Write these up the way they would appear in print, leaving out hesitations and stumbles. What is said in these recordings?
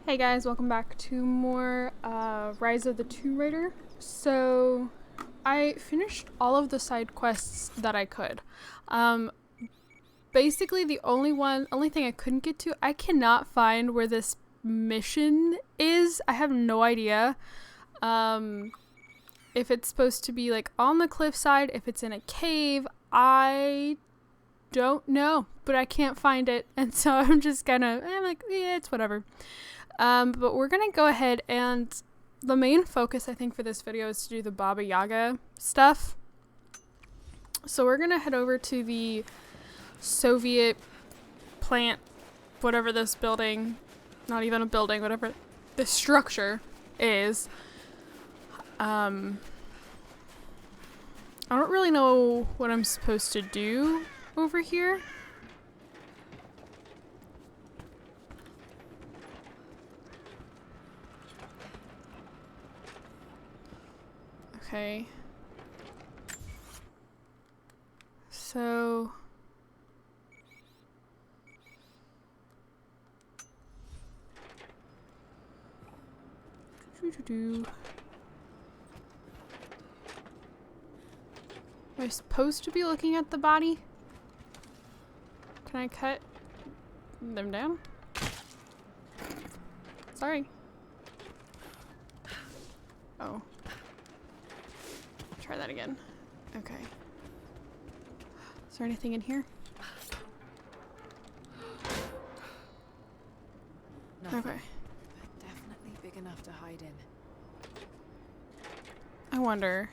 Hey guys, welcome back to more Rise of the Tomb Raider. So, I finished all of the side quests that I could. Basically the only thing I couldn't get to, I cannot find where this mission is. I have no idea. If it's supposed to be like on the cliffside, if it's in a cave, I don't know, but I can't find it. And so I'm like, yeah, it's whatever. But we're gonna go ahead, and the main focus I think for this video is to do the Baba Yaga stuff. So we're gonna head over to the Soviet plant, whatever this building, not even a building, whatever the structure is. I don't really know what I'm supposed to do over here. Okay. So am I supposed to be looking at the body? Can I cut them down? Sorry. Oh. Try that again. Okay. Is there anything in here? Nothing. Okay. But definitely big enough to hide in. I wonder.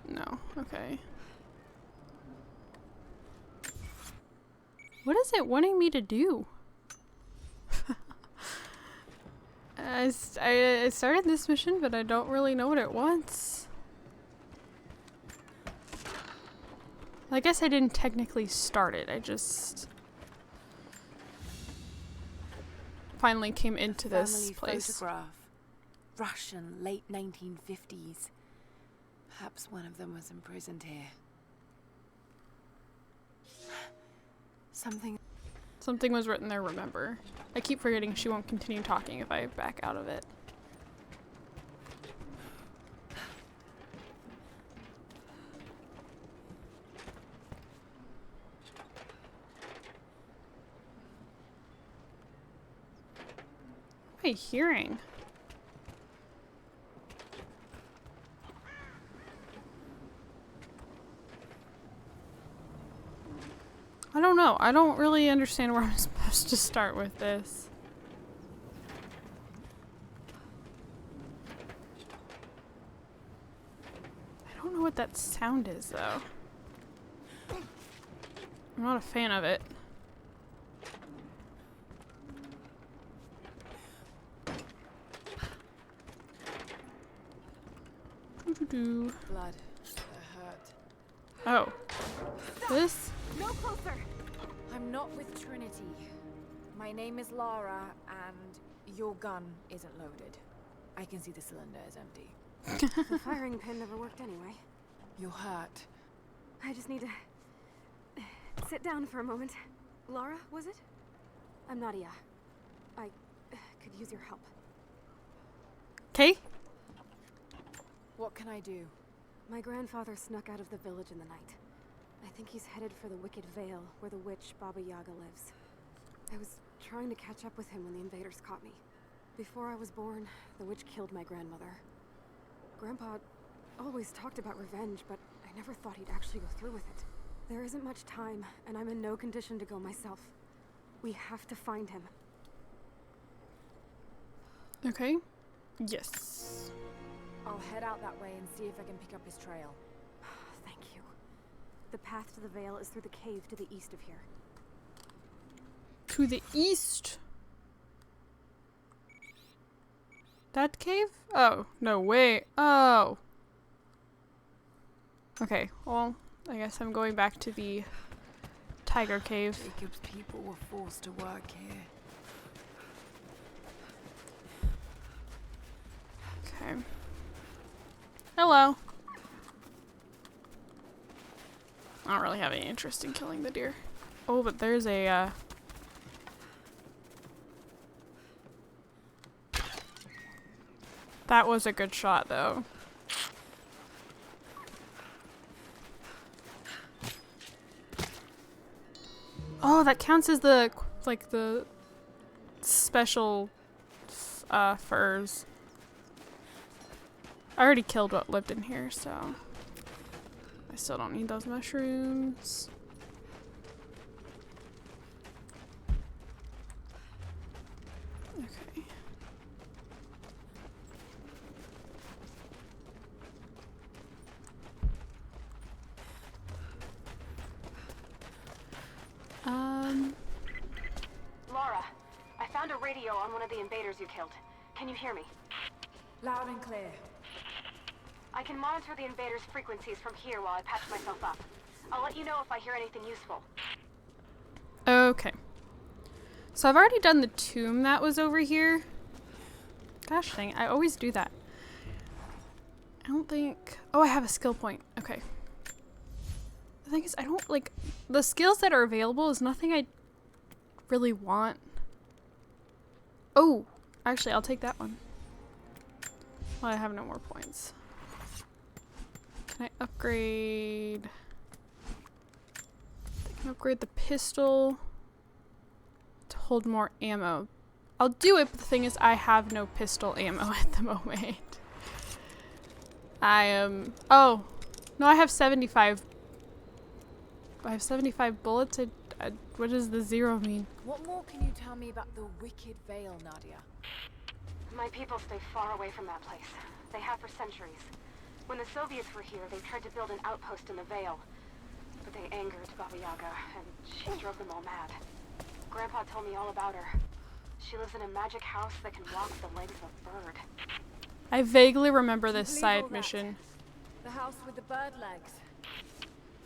No. Okay. What is it wanting me to do? I started this mission, but I don't really know what it wants. I guess I didn't technically start it. I just finally came into this place. Photograph. Russian, late 1950s. Perhaps one of them was imprisoned here. Something was written there, remember. I keep forgetting she won't continue talking if I back out of it. What am I hearing? I don't know. I don't really understand where I'm supposed to start with this. I don't know what that sound is, though. I'm not a fan of it. Blood. That hurt. Oh. This? No closer! I'm not with Trinity. My name is Lara, and your gun isn't loaded. I can see the cylinder is empty. The firing pin never worked anyway. You're hurt. I just need to sit down for a moment. Lara, was it? I'm Nadia. I could use your help. Okay. What can I do? My grandfather snuck out of the village in the night. I think he's headed for the Wicked Vale, where the witch Baba Yaga lives. I was trying to catch up with him when the invaders caught me. Before I was born, the witch killed my grandmother. Grandpa always talked about revenge, but I never thought he'd actually go through with it. There isn't much time, and I'm in no condition to go myself. We have to find him. Okay. Yes. I'll head out that way and see if I can pick up his trail. Thank you. The path to the Vale is through the cave to the east of here. To the east? That cave? Oh, no way. Oh. Okay, well, I guess I'm going back to the tiger cave. Jacob's people were forced to work here. Okay. Hello. I don't really have any interest in killing the deer. Oh, but there's a That was a good shot, though. Oh, that counts as the, like, the special furs. I already killed what lived in here, so I still don't need those mushrooms. Okay. Laura, I found a radio on one of the invaders you killed. Can you hear me? Loud and clear. I can monitor the invaders' frequencies from here while I patch myself up. I'll let you know if I hear anything useful. Okay. So I've already done the tomb that was over here. Gosh dang, I always do that. I don't think... Oh, I have a skill point. Okay. The thing is, I don't, like... The skills that are available is nothing I really want. Oh! Actually, I'll take that one. Well, I have no more points. Can I upgrade... I can upgrade the pistol to hold more ammo. I'll do it, but the thing is I have no pistol ammo at the moment. I am... Oh! No, I have 75. I have 75 bullets. What does the 0 mean? What more can you tell me about the Wicked Veil, Nadia? My people stay far away from that place. They have for centuries. When the Soviets were here, they tried to build an outpost in the Veil. But they angered Baba Yaga, and she drove them all mad. Grandpa told me all about her. She lives in a magic house that can walk the legs of a bird. I vaguely remember this Believe all side that? mission. The house with the bird legs.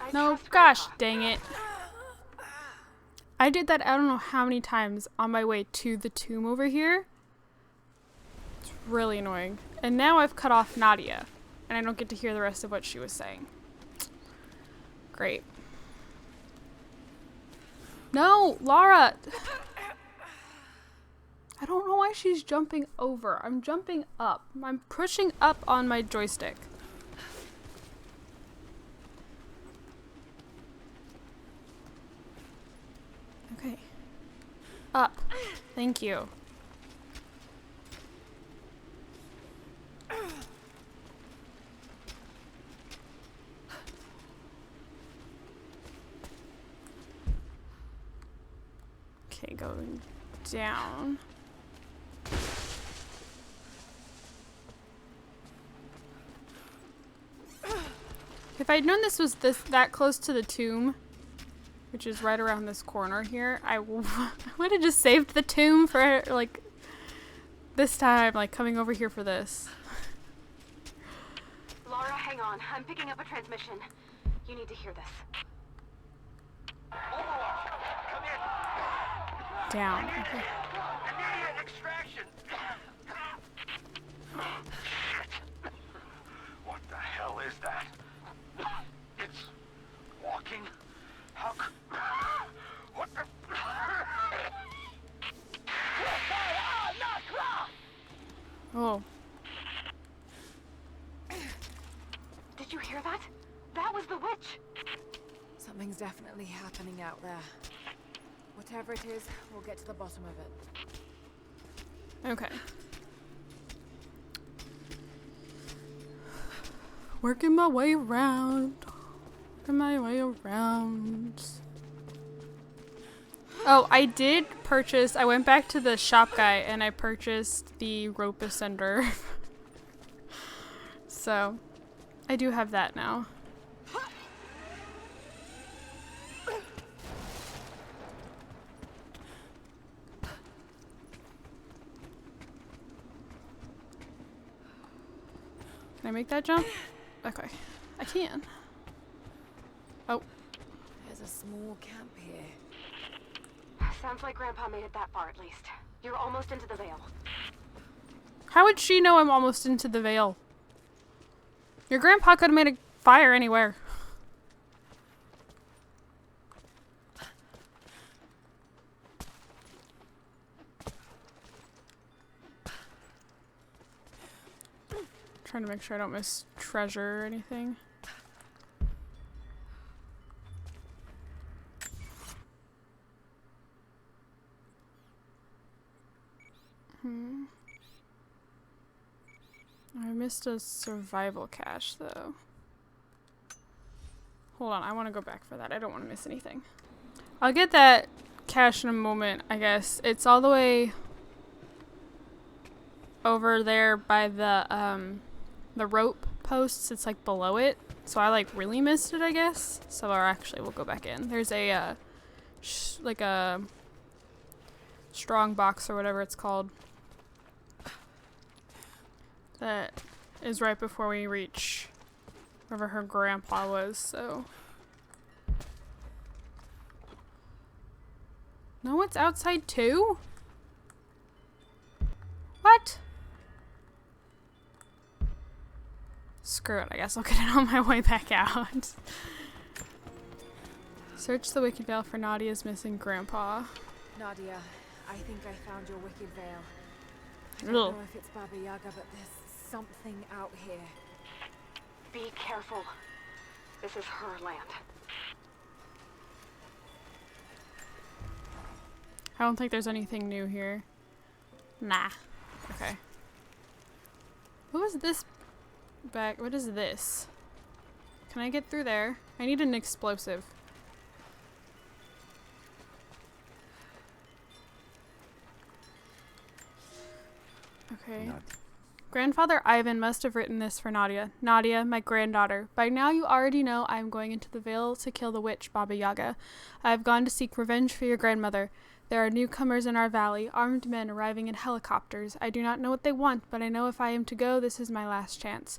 I No, trust gosh, Grandpa. dang it. I did that I don't know how many times on my way to the tomb over here. It's really annoying. And now I've cut off Nadia, and I don't get to hear the rest of what she was saying. Great. No, Laura! I don't know why she's jumping over. I'm jumping up. I'm pushing up on my joystick. Okay. Up. Thank you. Okay, going down. If I'd known this was that close to the tomb, which is right around this corner here, I would have just saved the tomb for, like, this time, like, coming over here for this. Laura, hang on. I'm picking up a transmission. You need to hear this. Down. Okay. Immediate extraction! What the hell is that? It's walking? How what the... Oh. Did you hear that? That was the witch! Something's definitely happening out there. Whatever it is, we'll get to the bottom of it. Okay. Working my way around. Working my way around. Oh, I did purchase, I went back to the shop guy and I purchased the rope ascender. So, I do have that now. Can I make that jump? Okay. I can. Oh. There's a small camp here. Sounds like Grandpa made it that far at least. You're almost into the Veil. How would she know I'm almost into the Veil? Your grandpa could have made a fire anywhere. trying to make sure I don't miss treasure or anything. I missed a survival cache though. Hold on, I want to go back for that. I don't want to miss anything. I'll get that cache in a moment, I guess. It's all the way over there by the rope posts. It's like below it. So I like really missed it, I guess. So actually we'll go back in. There's a like a strong box or whatever it's called. That is right before we reach wherever her grandpa was, so. No, it's outside too? What? Screw it, I guess I'll get it on my way back out. Search the Wicked Vale for Nadia's missing grandpa. Nadia, I think I found your Wicked Vale. I don't know if it's Baba Yaga, but there's something out here. Be careful. This is her land. I don't think there's anything new here. Nah. Okay. What was this back? What is this? Can I get through there? I need an explosive. Okay. Grandfather Ivan must have written this for Nadia. Nadia, my granddaughter. By now you already know I am going into the Vale to kill the witch, Baba Yaga. I have gone to seek revenge for your grandmother. There are newcomers in our valley, armed men arriving in helicopters. I do not know what they want, but I know if I am to go, this is my last chance.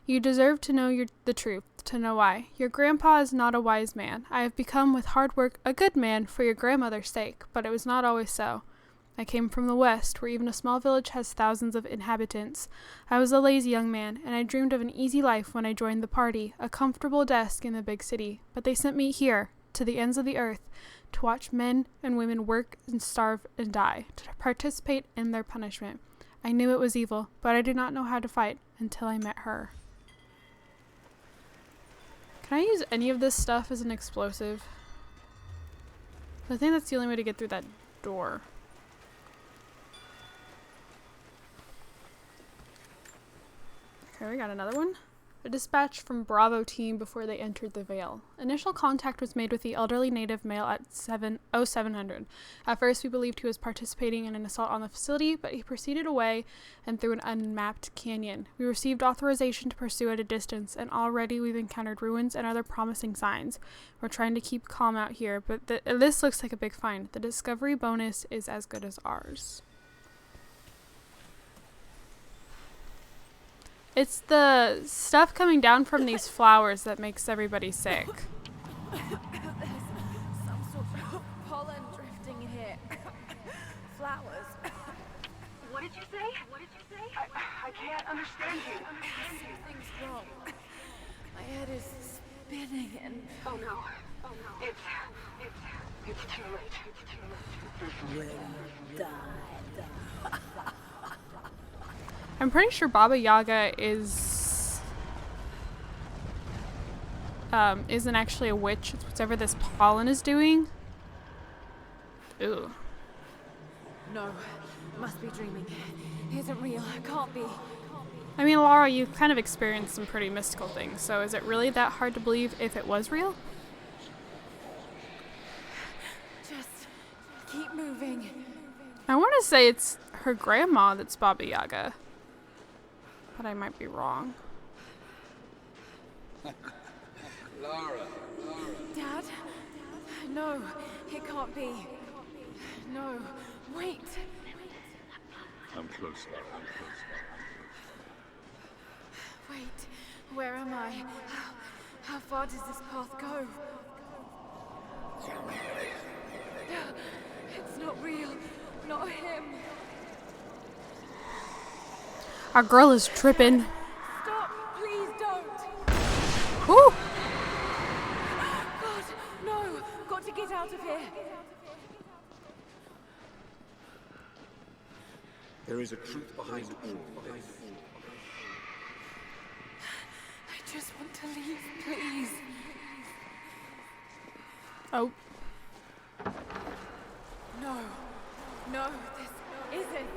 You deserve to know the truth, to know why. Your grandpa is not a wise man. I have become, with hard work, a good man for your grandmother's sake, but it was not always so. I came from the west, where even a small village has thousands of inhabitants. I was a lazy young man, and I dreamed of an easy life when I joined the party, a comfortable desk in the big city. But they sent me here, to the ends of the earth, to watch men and women work and starve and die, to participate in their punishment. I knew it was evil, but I did not know how to fight until I met her. Can I use any of this stuff as an explosive? I think that's the only way to get through that door. Okay, we got another one. A dispatch from Bravo team before they entered the Vale. Initial contact was made with the elderly native male at 700. At first, we believed he was participating in an assault on the facility, but he proceeded away and through an unmapped canyon. We received authorization to pursue at a distance, and already we've encountered ruins and other promising signs. We're trying to keep calm out here, but this looks like a big find. The discovery bonus is as good as ours. It's the stuff coming down from these flowers that makes everybody sick. There's some sort of pollen drifting in here. Flowers. What did you say? What did you say? I can't understand you. Something's wrong. My head is spinning and... Oh no. Oh no. It's too late. It's too late. I'm pretty sure Baba Yaga isn't actually a witch. It's whatever this pollen is doing. Ooh. No, must be dreaming. Isn't real. Can't be. I mean, Laura, you've kind of experienced some pretty mystical things, so is it really that hard to believe if it was real? Just keep moving. I want to say it's her grandma that's Baba Yaga, but I might be wrong. Laura. Dad? No, it can't be. No, wait. I'm close, Laura. I'm close. Wait, where am I? How far does this path go? It's not real. Not him. Our girl is tripping. Stop, please don't. Woo! God, no. Got to get out of here. There is a truth behind all this. just want to leave, please. Oh. No. No, this isn't.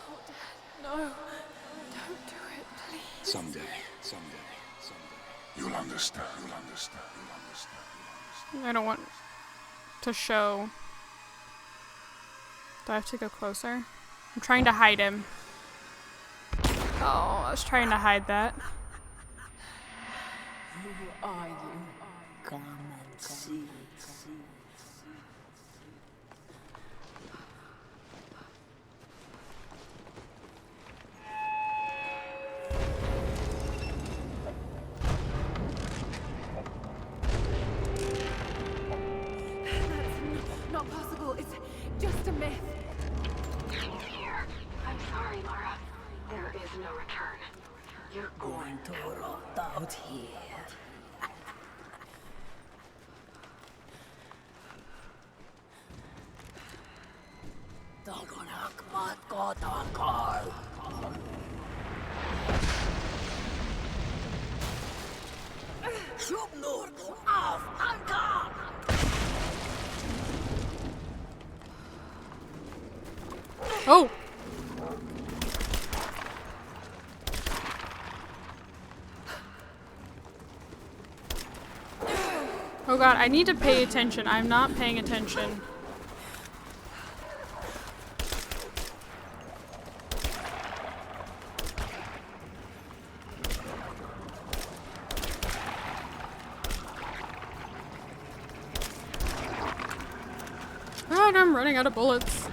Oh, Dad, no. Don't do it, please. Someday. You'll understand. You'll understand. I don't want to show. Do I have to go closer? I'm trying to hide him. Oh, I was trying to hide that. Who are you? Come and see. That's not possible. It's just a myth. He's here. I'm sorry, Lara. There is no return. You're Going to rot out here. Dagon Akmat Kotakal. Shubnur auf Anka. Oh! Oh god, I need to pay attention. I'm not paying attention. God, I'm running out of bullets.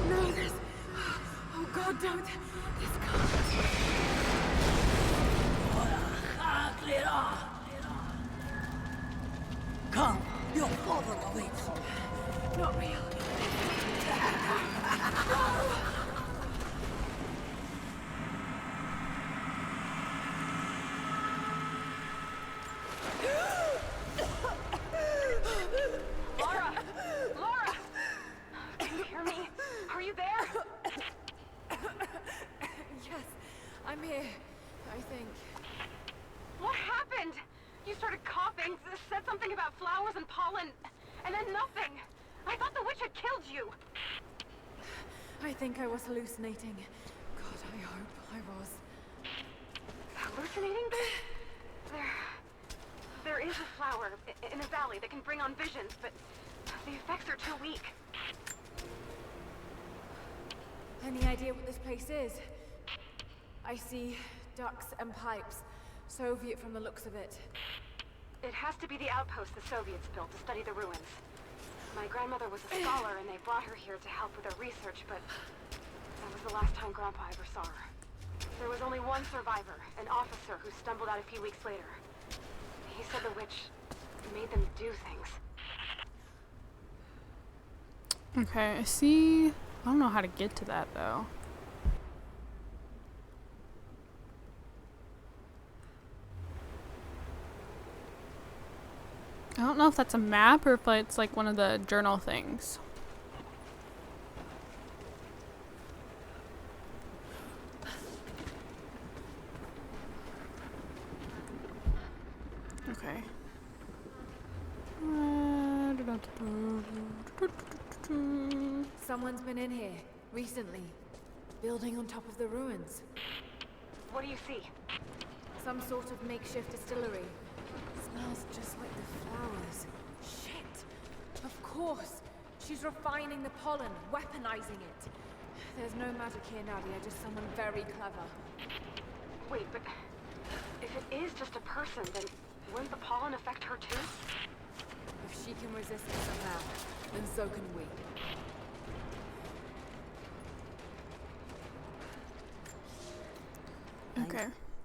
No, this. Oh, God, don't. This can't. Come, your father awaits. Not real. Lara! Lara! Can you hear me? Are you there? Yes, I'm here. I think. What happened? You started coughing, said something about flowers and pollen, and then nothing. I thought the witch had killed you. I think I was hallucinating. God, I hope I was. Hallucinating? There is a flower in a valley that can bring on visions, but the effects are too weak. Any idea what this place is? I see ducts and pipes. Soviet from the looks of it. It has to be the outpost the Soviets built to study the ruins. My grandmother was a scholar and they brought her here to help with her research, but that was the last time Grandpa ever saw her. There was only one survivor, an officer who stumbled out a few weeks later. He said the witch made them do things. Okay, I see. I don't know how to get to that though. I don't know if that's a map or if it's like one of the journal things. Okay. Someone's been in here recently, building on top of the ruins. What do you see? Some sort of makeshift distillery. Smells just like the flowers. Shit! Of course! She's refining the pollen, weaponizing it. There's no magic here, Nadia, just someone very clever. Wait, but if it is just a person, then wouldn't the pollen affect her too? If she can resist it somehow, then so can we.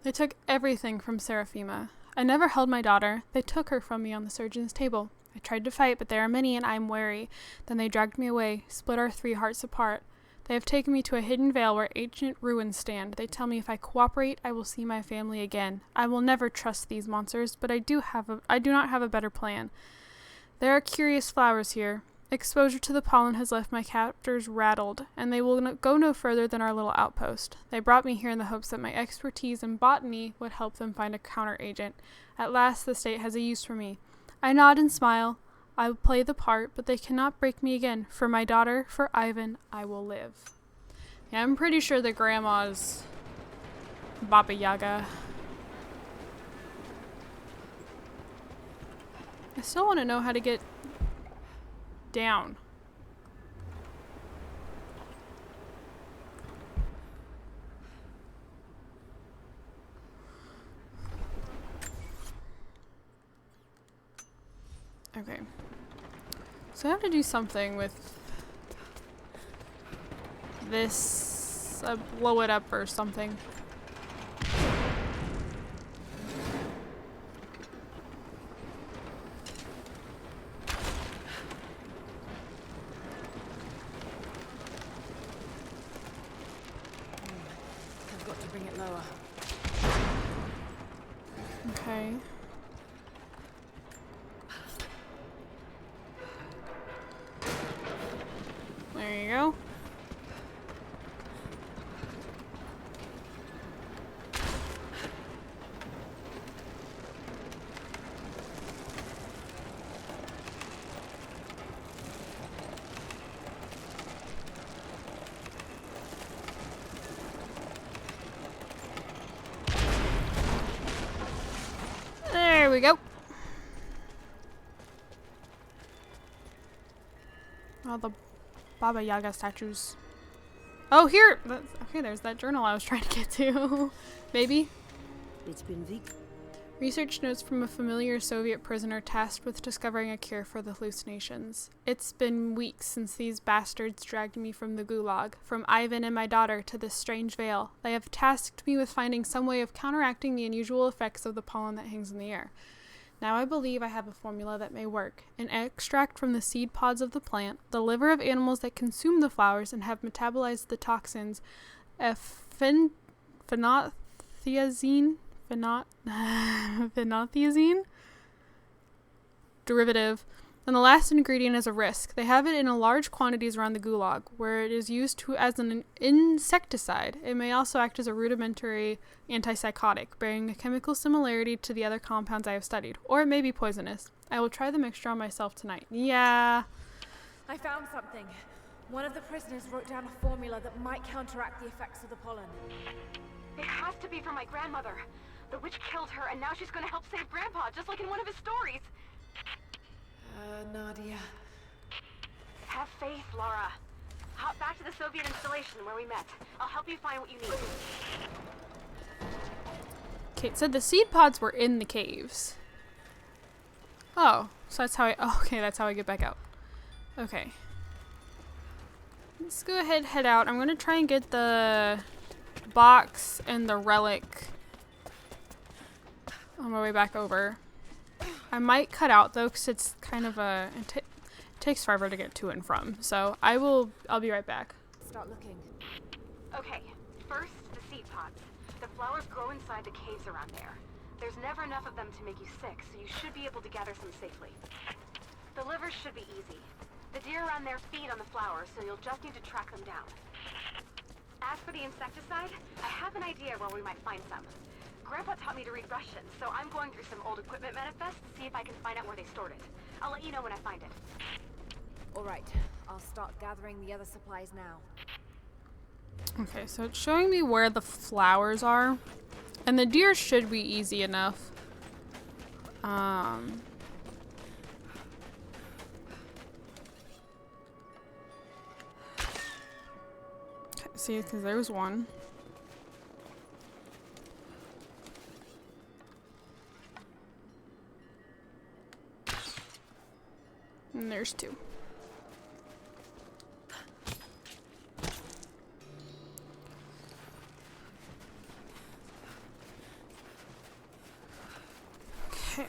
They took everything from Seraphima. I never held my daughter. They took her from me on the surgeon's table. I tried to fight, but there are many and I am wary. Then they dragged me away, split our 3 hearts apart. They have taken me to a hidden vale where ancient ruins stand. They tell me if I cooperate, I will see my family again. I will never trust these monsters, but I do not have a better plan. There are curious flowers here. Exposure to the pollen has left my captors rattled, and they will go no further than our little outpost. They brought me here in the hopes that my expertise in botany would help them find a counteragent. At last, the state has a use for me. I nod and smile. I will play the part, but they cannot break me again. For my daughter, for Ivan, I will live. Yeah, I'm pretty sure that Grandma's Baba Yaga. I still want to know how to get down. Okay. So I have to do something with this, blow it up or something. I've got to bring it lower. Okay. There you go. There we go. All the Baba Yaga statues. Oh, here! Okay, there's that journal I was trying to get to. Maybe? It's been weeks. Research notes from a familiar Soviet prisoner tasked with discovering a cure for the hallucinations. It's been weeks since these bastards dragged me from the gulag, from Ivan and my daughter to this strange vale. They have tasked me with finding some way of counteracting the unusual effects of the pollen that hangs in the air. Now I believe I have a formula that may work. An extract from the seed pods of the plant, the liver of animals that consume the flowers and have metabolized the toxins, phenothiazine derivative, and the last ingredient is a risk. They have it in large quantities around the gulag, where it is used as an insecticide. It may also act as a rudimentary antipsychotic, bearing a chemical similarity to the other compounds I have studied. Or it may be poisonous. I will try the mixture on myself tonight. Yeah. I found something. One of the prisoners wrote down a formula that might counteract the effects of the pollen. It has to be from my grandmother. The witch killed her, and now she's gonna help save Grandpa, just like in one of his stories. Nadia. Have faith, Laura. Hop back to the Soviet installation where we met. I'll help you find what you need. Kate said the seed pods were in the caves. Oh, so that's how that's how I get back out. Okay. Let's go ahead and head out. I'm going to try and get the box and the relic on my way back over. I might cut out though, because it's kind of it takes forever to get to and from. So I'll be right back. Start looking. Okay, first the seed pods. The flowers grow inside the caves around there. There's never enough of them to make you sick, so you should be able to gather some safely. The livers should be easy. The deer around there feed on the flowers, so you'll just need to track them down. As for the insecticide, I have an idea where we might find some. Grandpa taught me to read Russian, so I'm going through some old equipment manifests to see if I can find out where they stored it. I'll let you know when I find it. All right, I'll start gathering the other supplies now. Okay, so it's showing me where the flowers are. And the deer should be easy enough. See, because there's one. And there's two. Okay.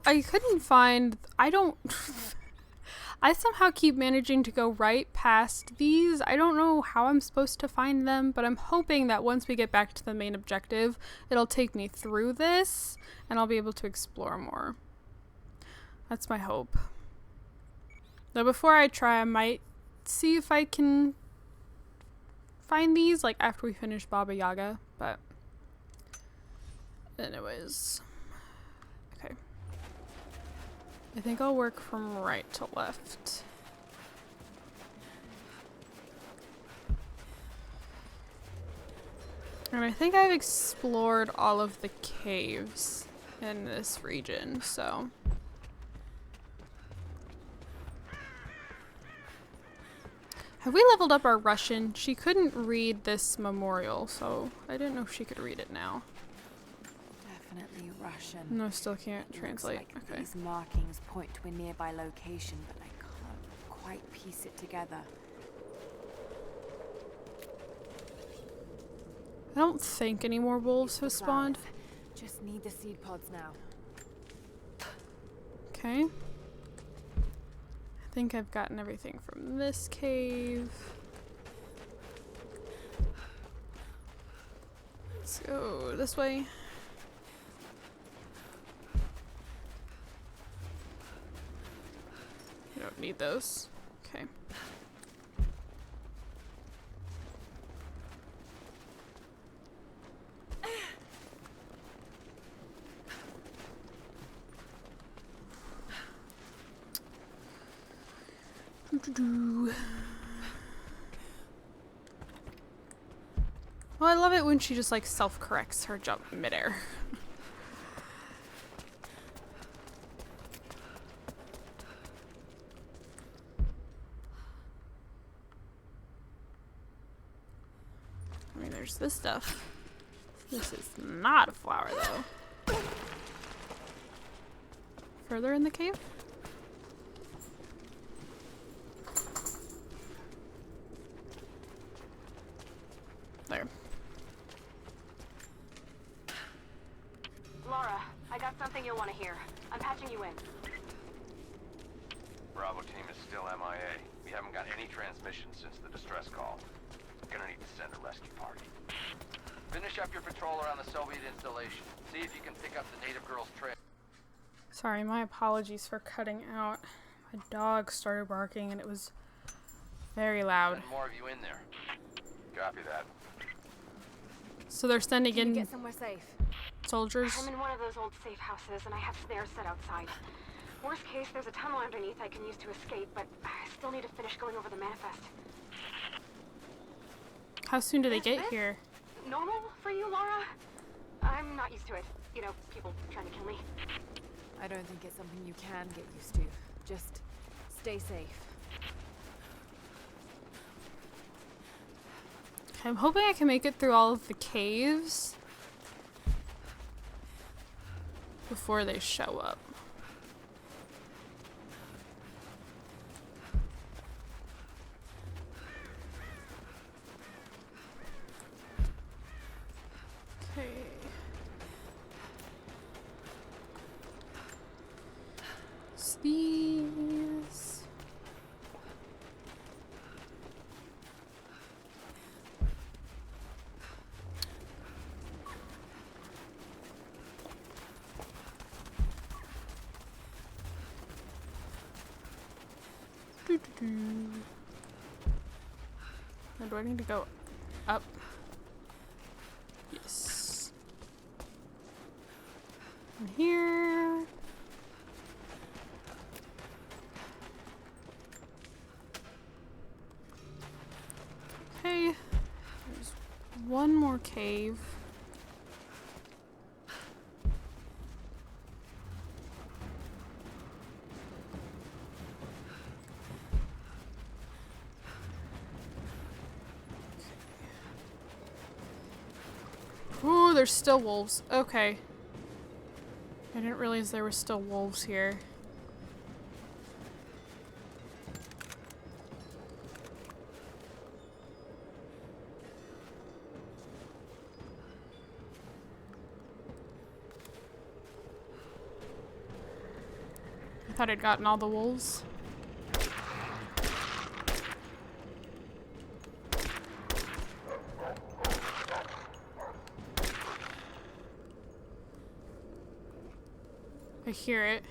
I couldn't find, I don't, I somehow keep managing to go right past these. I don't know how I'm supposed to find them, but I'm hoping that once we get back to the main objective, it'll take me through this and I'll be able to explore more. That's my hope. Though before I try, I might see if I can find these, like, after we finish Baba Yaga, but anyways. Okay. I think I'll work from right to left. And I think I've explored all of the caves in this region, so. Have we leveled up our Russian? She couldn't read this memorial, so I didn't know if she could read it now. Definitely Russian. No, still can't translate. Looks like Okay. these markings point to a nearby location, but I can't quite piece it together. I don't think any more wolves have The spawned. flowers. Just need the seed pods now. Okay. I think I've gotten everything from this cave. Let's go this way. You don't need those. Okay. Well, I love it when she just like self-corrects her jump midair. I mean, there's this stuff. This is not a flower, though. Further in the cave? There. Laura, I got something you'll want to hear. I'm patching you in. Bravo team is still MIA. We haven't got any transmissions since the distress call. Gonna need to send a rescue party. Finish up your patrol around the Soviet installation. See if you can pick up the native girl's trail. Sorry, my apologies for cutting out. My dog started barking and it was very loud. Send more of you in there. Copy that. So they're sending Can you in get somewhere safe? soldiers. I'm in one of those old safe houses, and I have snares set outside. Worst case, there's a tunnel underneath I can use to escape, but I still need to finish going over the manifest. How soon do they Is get this here? normal for you, Laura? I'm not used to it. You know, people trying to kill me. I don't think it's something you can get used to. Just stay safe. I'm hoping I can make it through all of the caves before they show up. Okay. It's these. Now, do I need to go up? Yes. And here. Okay. There's one more cave. Ooh, there's still wolves. Okay. I didn't realize there were still wolves here. Thought I'd gotten all the wolves. I hear it.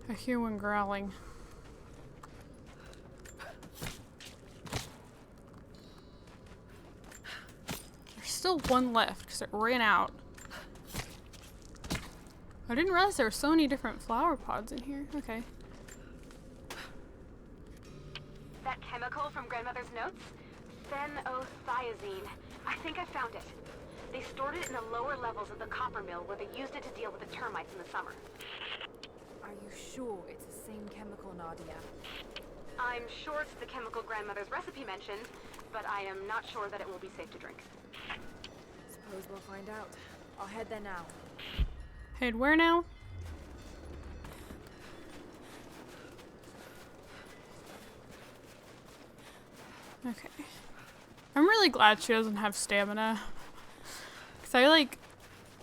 I hear one growling. There's still one left because it ran out. I didn't realize there were so many different flower pods in here. Okay. That chemical from Grandmother's notes? Phenothiazine. I think I found it. They stored it in the lower levels of the copper mill where they used it to deal with the termites in the summer. Are you sure it's the same chemical, Nadia? I'm sure it's the chemical Grandmother's recipe mentioned, but I am not sure that it will be safe to drink. Suppose we'll find out. I'll head there now. Head where now? Okay. I'm really glad she doesn't have stamina. Because I like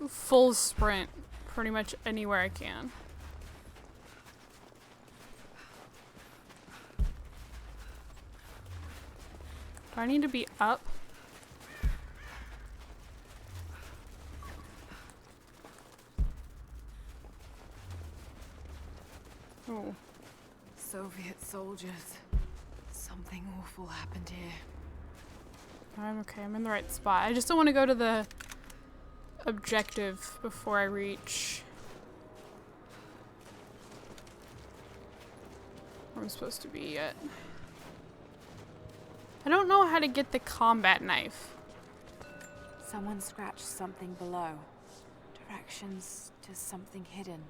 full sprint pretty much anywhere I can. Do I need to be up? Oh. Soviet soldiers. Something awful happened here. I'm okay. I'm in the right spot. I just don't want to go to the objective before I reach where I'm supposed to be yet. I don't know how to get the combat knife. Someone scratched something below. Directions to something hidden.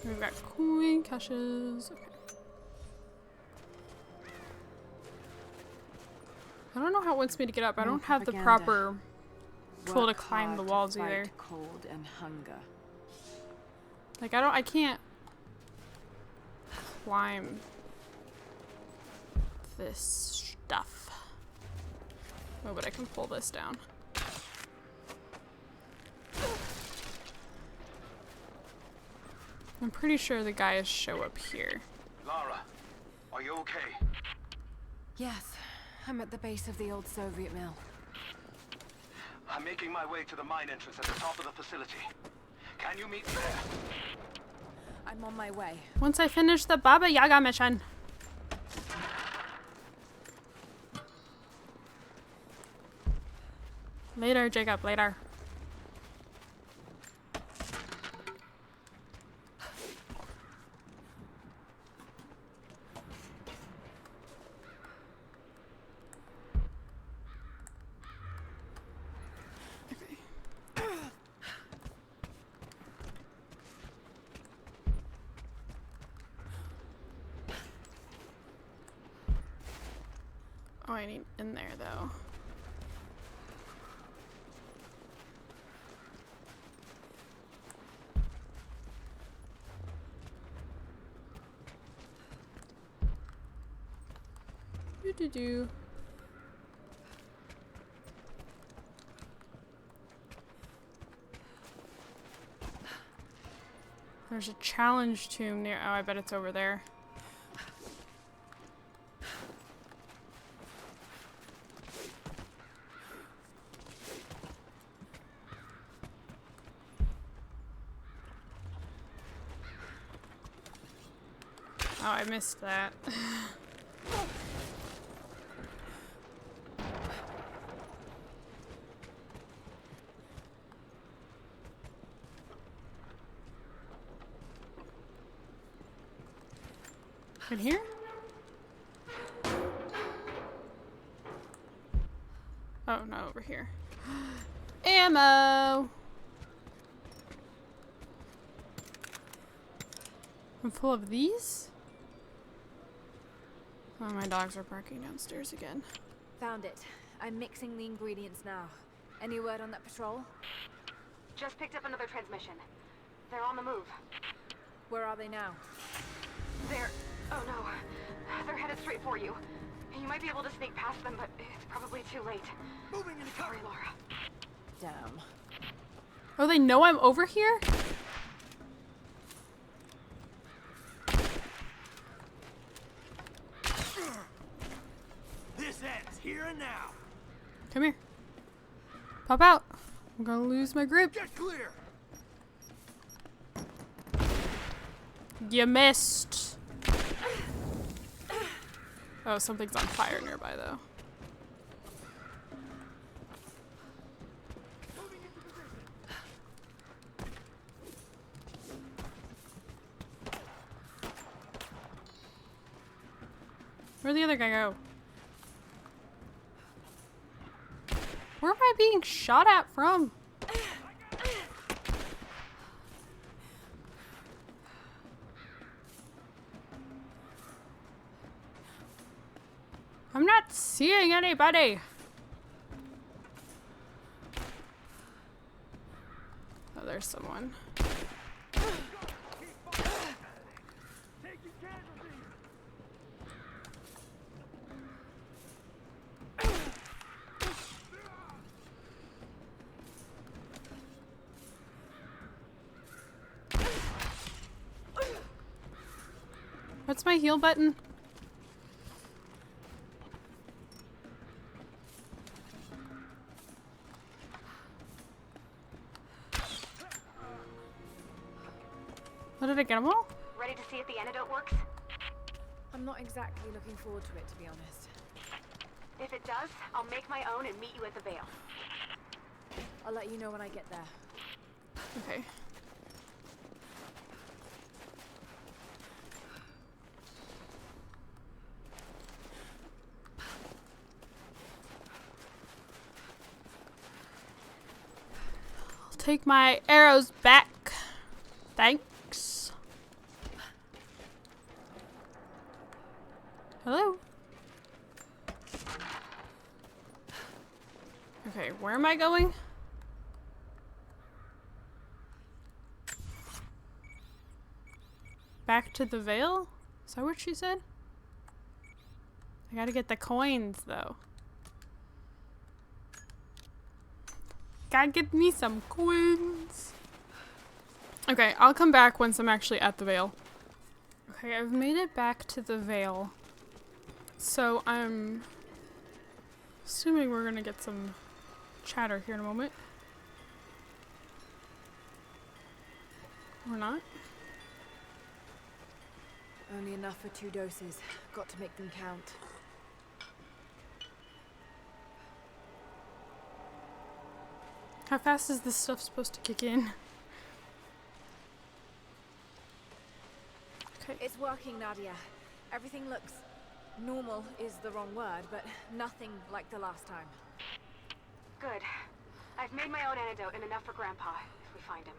We've got coin caches. Okay. I don't know how it wants me to get up. I don't have the proper tool to climb the walls either. Cold and hunger. Like I can't climb this stuff. Oh, but I can pull this down. I'm pretty sure the guys show up here. Lara, are you okay? Yes, I'm at the base of the old Soviet mill. I'm making my way to the mine entrance at the top of the facility. Can you meet me there? I'm on my way. Once I finish the Baba Yaga mission. Later, Jacob, later. Oh, I need in there though. Do. There's a challenge tomb near. Oh, I bet it's over there. Oh, I missed that. In here? Oh, no, over here. Ammo! I'm full of these? Oh, my dogs are barking downstairs again. Found it. I'm mixing the ingredients now. Any word on that patrol? Just picked up another transmission. They're on the move. Where are they now? They're... oh no. They're headed straight for you. You might be able to sneak past them, but it's probably too late. Moving in the car, Laura. Damn. Oh, they know I'm over here? This ends here and now. Come here. Pop out. I'm gonna lose my grip. Get clear. You missed. Oh, something's on fire nearby, though. Where'd the other guy go? Where am I being shot at from? I'm not seeing anybody. Oh, there's someone. What's my heal button? What did I get them all? Ready to see if the antidote works? I'm not exactly looking forward to it, to be honest. If it does, I'll make my own and meet you at the Vale. I'll let you know when I get there. Okay. I'll take my arrows back. Thanks. Hello? Okay, where am I going? Back to the Vale? Is that what she said? I gotta get the coins, though. Gotta get me some coins. Okay, I'll come back once I'm actually at the Vale. Okay, I've made it back to the Vale. So I'm assuming we're gonna get some chatter here in a moment. Or not. Only enough for 2 doses. Got to make them count. How fast is this stuff supposed to kick in? Okay. It's working, Nadia. Everything looks... normal is the wrong word, but nothing like the last time. Good. I've made my own antidote and enough for Grandpa, if we find him.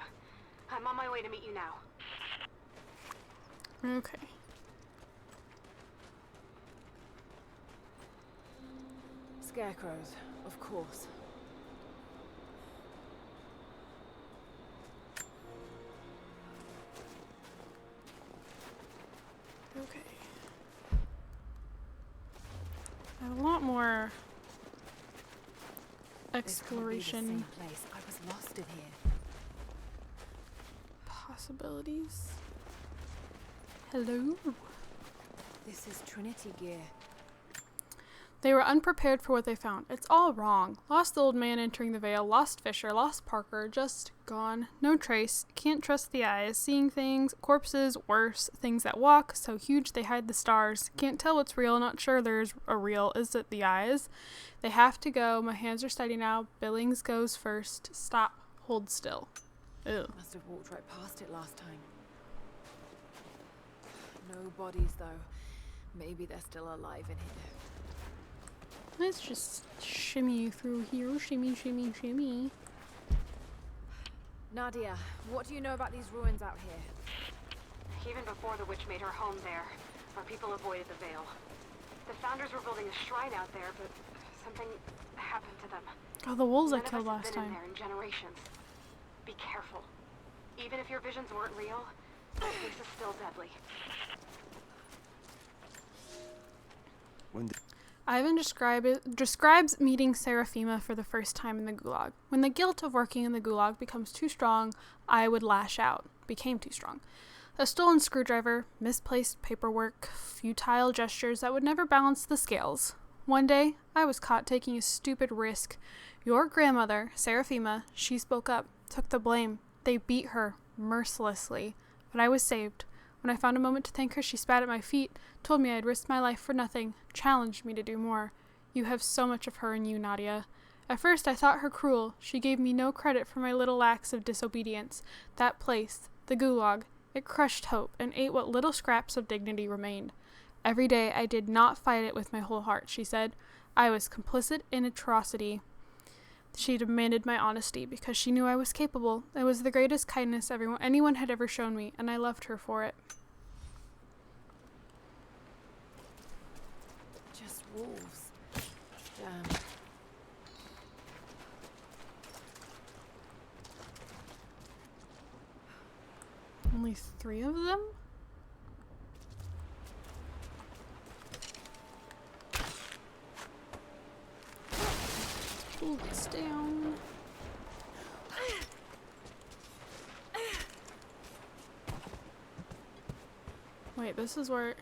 I'm on my way to meet you now. Okay. Scarecrows, of course. Okay. I have a lot more exploration This can't be the same place. I was lost in here. possibilities. Hello? This is Trinity gear. They were unprepared for what they found. It's all wrong. Lost the old man entering the Vale, lost Fisher, lost Parker, just gone. No trace. Can't trust the eyes. Seeing things, corpses, worse, things that walk, so huge they hide the stars. Can't tell what's real, not sure there's a real. Is it the eyes? They have to go. My hands are steady now. Billings goes first. Stop. Hold still. Ew. Must have walked right past it last time. No bodies, though. Maybe they're still alive in here. Let's just shimmy through here. Shimmy, shimmy, shimmy. Nadia, what do you know about these ruins out here? Even before the witch made her home there, our people avoided the Vale. The founders were building a shrine out there, but something happened to them. Oh, the wolves I None of killed us have last been in time. there in generations. Be careful. Even if your visions weren't real, the place is still deadly. When did Ivan describes meeting Seraphima for the first time in the Gulag. When the guilt of working in the Gulag becomes too strong, I would lash out. Became too strong. A stolen screwdriver, misplaced paperwork, futile gestures that would never balance the scales. One day, I was caught taking a stupid risk. Your grandmother, Seraphima, she spoke up, took the blame. They beat her, mercilessly. But I was saved. When I found a moment to thank her, she spat at my feet, told me I had risked my life for nothing, challenged me to do more. You have so much of her in you, Nadia. At first, I thought her cruel. She gave me no credit for my little acts of disobedience. That place, the Gulag, it crushed hope and ate what little scraps of dignity remained. Every day, I did not fight it with my whole heart, she said. I was complicit in atrocity. She demanded my honesty because she knew I was capable. It was the greatest kindness anyone had ever shown me, and I loved her for it. Just wolves. Damn. Only 3 of them? Bolts down. Wait, this is where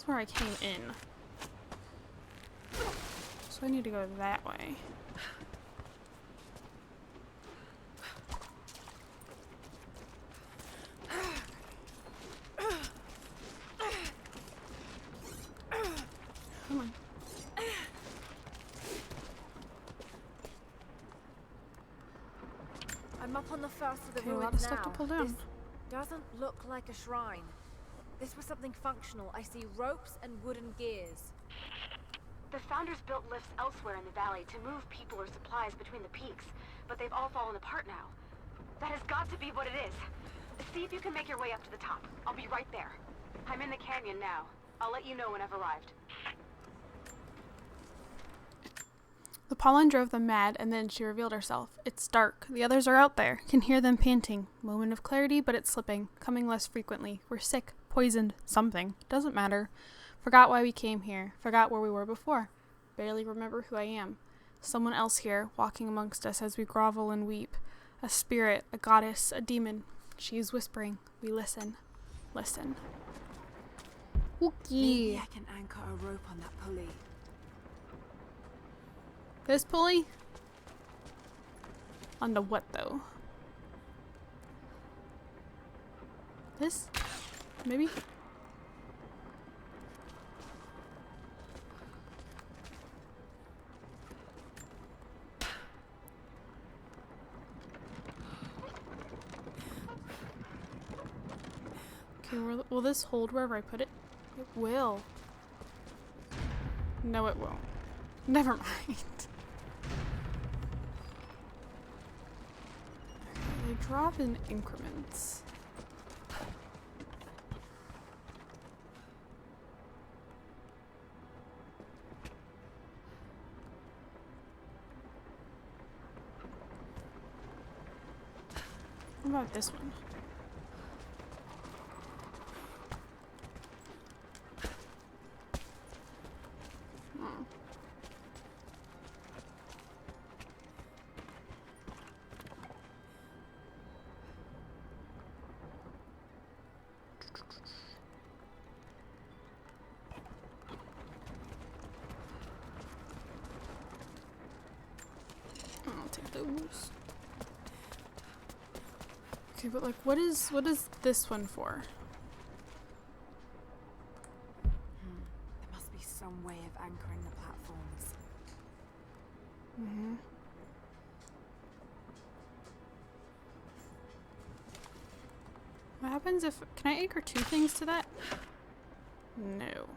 I came in. So I need to go that way. Come on. I'm up on the first of the Okay, a ruins lot of stuff to now. pull down. This doesn't look like a shrine. This was something functional. I see ropes and wooden gears. The Founders built lifts elsewhere in the valley to move people or supplies between the peaks, but they've all fallen apart now. That has got to be what it is. See if you can make your way up to the top. I'll be right there. I'm in the canyon now. I'll let you know when I've arrived. The pollen drove them mad, and then she revealed herself. It's dark. The others are out there. Can hear them panting. Moment of clarity, but it's slipping. Coming less frequently. We're sick. Poisoned. Something. Doesn't matter. Forgot why we came here. Forgot where we were before. Barely remember who I am. Someone else here, walking amongst us as we grovel and weep. A spirit, a goddess, a demon. She is whispering. We listen. Listen. Maybe Wookie. I can anchor a rope on that pulley. This pulley? Onto what, though? This? Maybe? Okay, will this hold wherever I put it? It will. No, it won't. Never mind. They drop in increments. What about this one? I'll take those. Okay, but like, what is this one for? There must be some way of anchoring the platforms. Mm-hmm. What happens if... Can I anchor 2 things to that? No.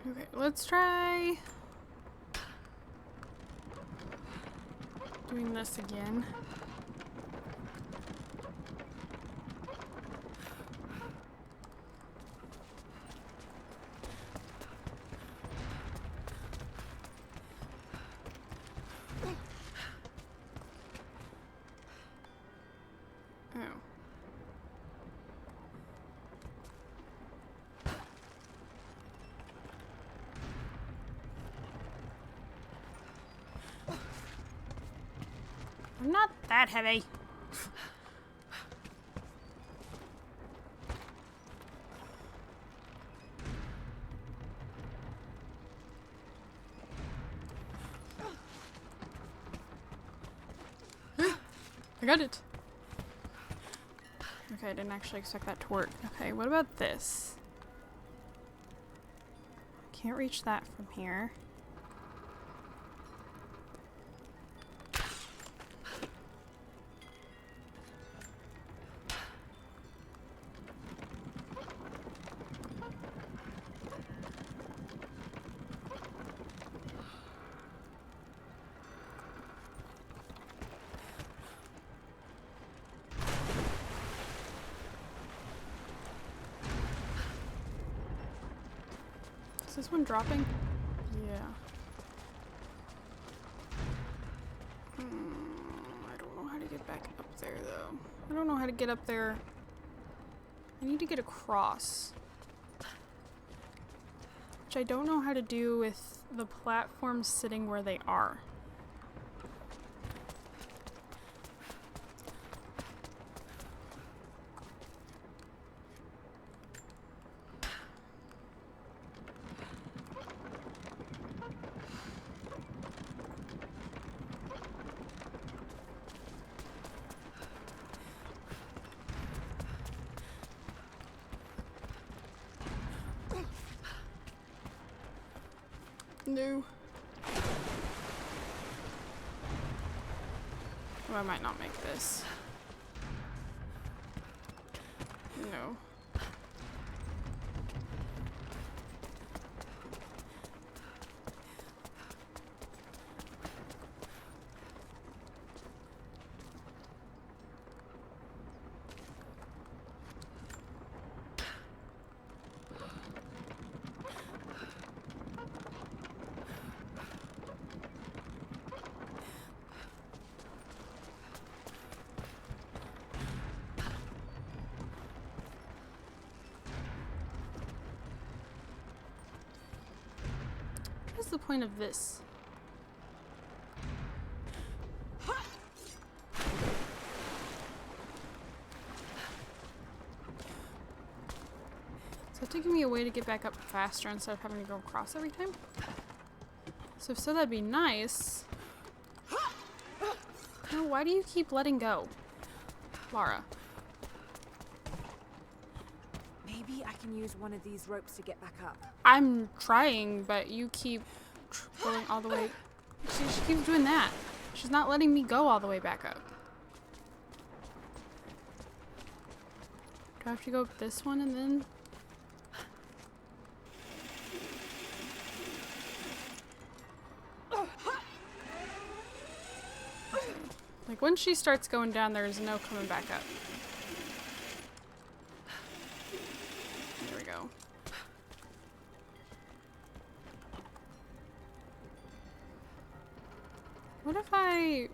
Okay, let's try doing this again. Oh. I'm not that heavy. I got it. Okay, I didn't actually expect that to work. Okay, what about this? Can't reach that from here. Is this one dropping? Yeah. I don't know how to get back up there, though. I don't know how to get up there. I need to get across. Which I don't know how to do with the platforms sitting where they are. No. Oh, I might not make this. No. What's the point of this? Is that taking me a way to get back up faster instead of having to go across every time? So if so, that'd be nice. No, why do you keep letting go? Lara. Maybe I can use one of these ropes to get back up. I'm trying, but you keep going all the way. She keeps doing that. She's not letting me go all the way back up. Do I have to go up this one and then? Like, when she starts going down, there's no coming back up. There we go. What if I...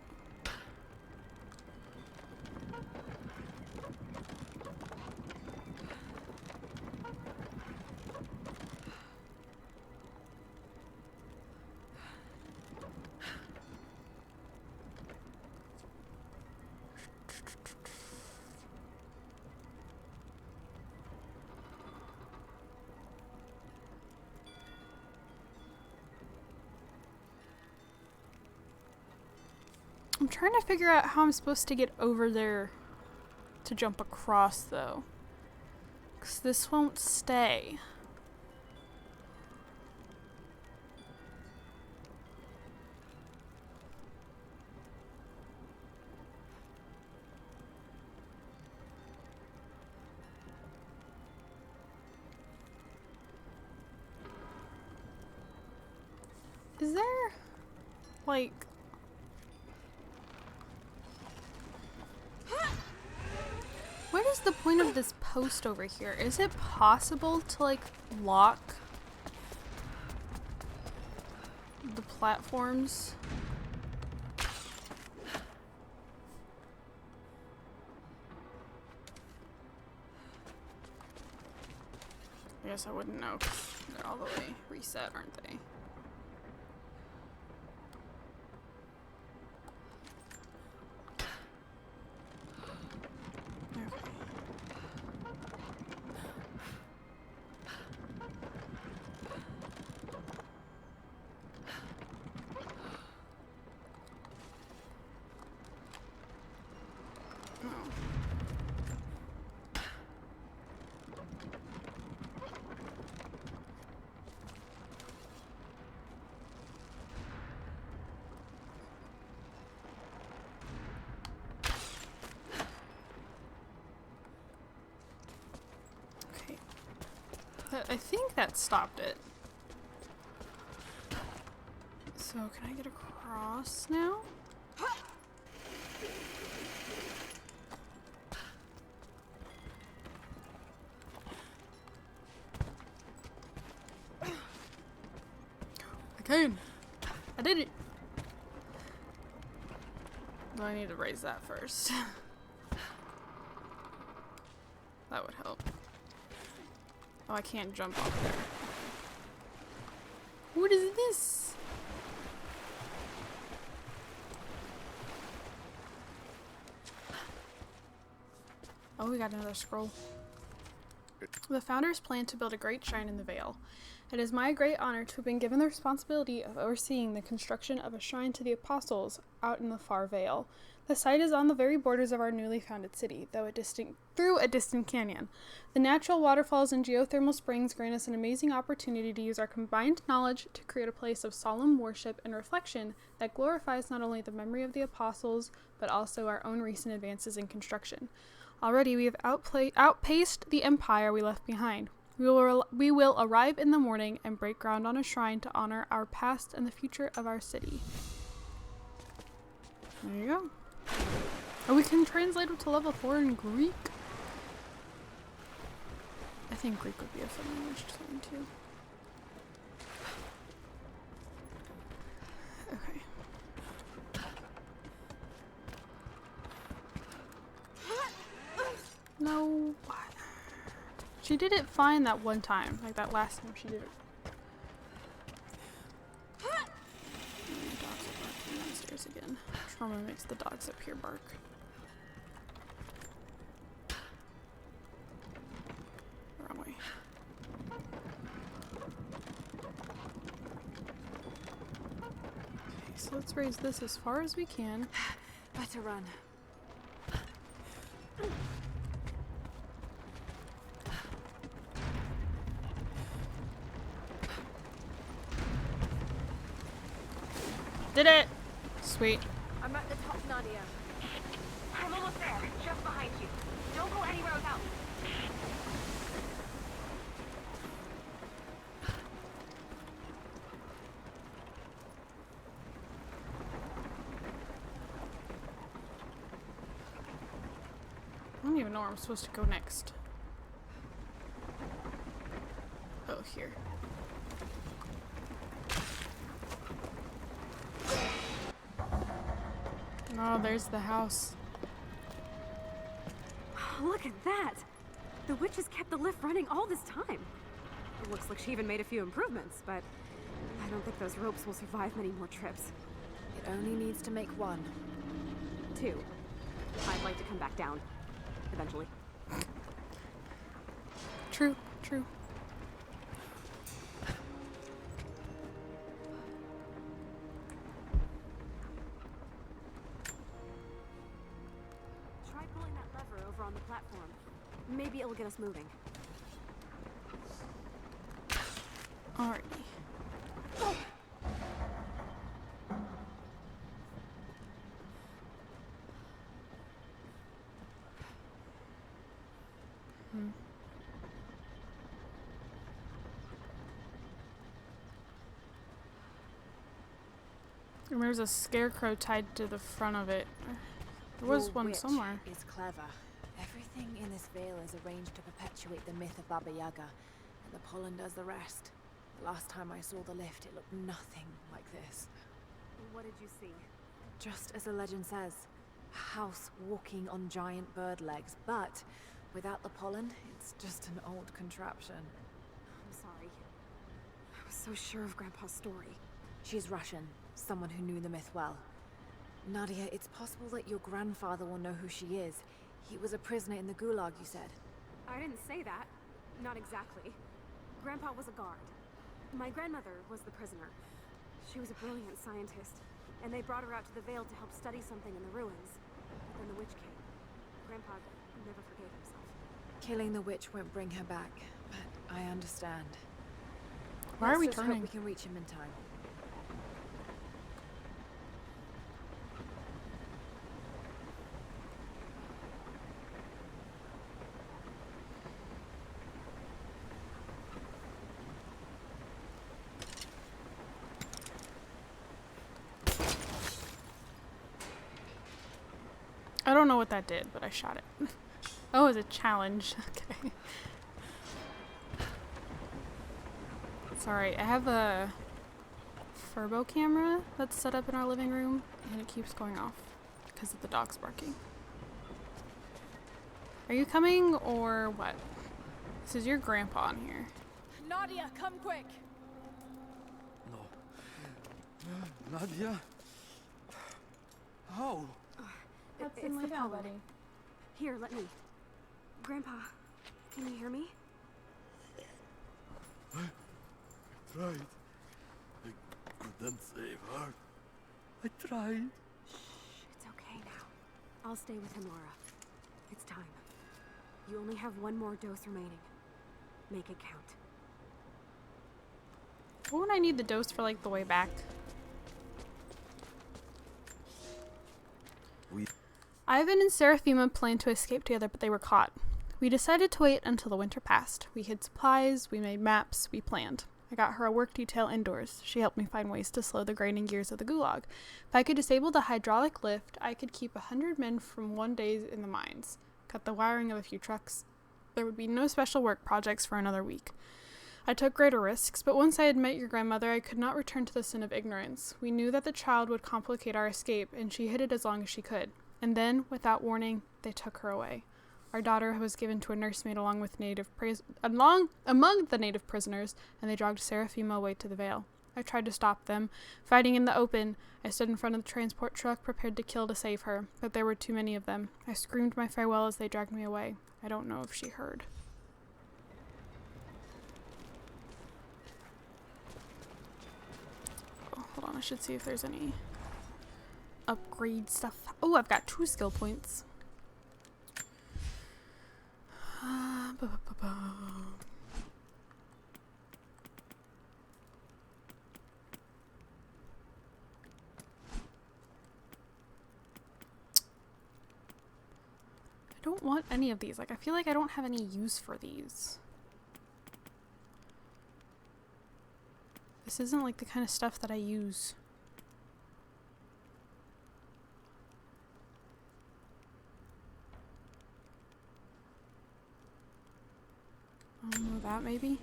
I'm trying to figure out how I'm supposed to get over there to jump across, though. 'Cause this won't stay. Is there, like... What is the point of this post over here? Is it possible to, like, lock the platforms? I guess I wouldn't know, 'cause they're all the way reset, aren't they? I think that stopped it. So can I get across now? I can. I did it. Well, I need to raise that first. That would help. Oh, I can't jump off there. What is this? Oh, we got another scroll. The founders plan to build a great shrine in the Vale. It is my great honor to have been given the responsibility of overseeing the construction of a shrine to the Apostles out in the far Vale. The site is on the very borders of our newly founded city, through a distant canyon. The natural waterfalls and geothermal springs grant us an amazing opportunity to use our combined knowledge to create a place of solemn worship and reflection that glorifies not only the memory of the Apostles, but also our own recent advances in construction. Already we have outpaced the empire we left behind. We will arrive in the morning and break ground on a shrine to honor our past and the future of our city. There you go. Oh, we can translate it to level 4 in Greek. I think Greek would be a fun language to learn too. Okay. No. She did it fine that one time. Like that last time she did it. The dogs are barking downstairs again. Trauma makes the dogs up here bark. Wrong way. Okay, so let's raise this as far as we can. Better run. Did it! Sweet. I'm at the top, Nadia. I'm almost there, just behind you. Don't go anywhere without me. I don't even know where I'm supposed to go next. Oh, here. Oh, there's the house. Look at that! The witch has kept the lift running all this time. It looks like she even made a few improvements, but I don't think those ropes will survive many more trips. It only needs to make one. 2. I'd like to come back down. Eventually. True, true. Try pulling that lever over on the platform. Maybe it'll get us moving. Alrighty. And there's a scarecrow tied to the front of it. There was Your one witch somewhere. is clever. Everything in this veil is arranged to perpetuate the myth of Baba Yaga, and the pollen does the rest. The last time I saw the lift, it looked nothing like this. What did you see? Just as the legend says, a house walking on giant bird legs, but without the pollen, it's just an old contraption. I'm sorry. I was so sure of Grandpa's story. She's Russian, someone who knew the myth well. Nadia, it's possible that your grandfather will know who she is. He was a prisoner in the Gulag, you said. I didn't say that. Not exactly. Grandpa was a guard. My grandmother was the prisoner. She was a brilliant scientist, and they brought her out to the Vale to help study something in the ruins. But then the witch came. Grandpa never forgave himself. Killing the witch won't bring her back, but I understand. Why are we Let's just turning? hope we can reach him in time. I don't know what that did, but I shot it. Oh, it's a challenge. Okay. Sorry, I have a Furbo camera that's set up in our living room, and it keeps going off because of the dogs barking. Are you coming or what? This is your grandpa in here. Nadia, come quick! No. Nadia? How? It's the pollen. Here, let me. Grandpa, can you hear me? I tried. I couldn't save her. I tried. Shh, it's okay now. I'll stay with him, Laura. It's time. You only have one more dose remaining. Make it count. Wouldn't I need the dose for like the way back? Ivan and Seraphima planned to escape together, but they were caught. We decided to wait until the winter passed. We hid supplies, we made maps, we planned. I got her a work detail indoors. She helped me find ways to slow the grinding gears of the gulag. If I could disable the hydraulic lift, I could keep 100 men from one day in the mines. Cut the wiring of a few trucks. There would be no special work projects for another week. I took greater risks, but once I had met your grandmother, I could not return to the sin of ignorance. We knew that the child would complicate our escape, and she hid it as long as she could. And then, without warning, they took her away. Our daughter was given to a nursemaid among the native prisoners, and they dragged Seraphima away to the Vale. I tried to stop them. Fighting in the open, I stood in front of the transport truck, prepared to kill to save her, but there were too many of them. I screamed my farewell as they dragged me away. I don't know if she heard. Oh, hold on, I should see if there's any upgrade stuff. Oh, I've got 2 skill points. I don't want any of these. Like, I feel like I don't have any use for these. This isn't like the kind of stuff that I use. I don't know, that maybe?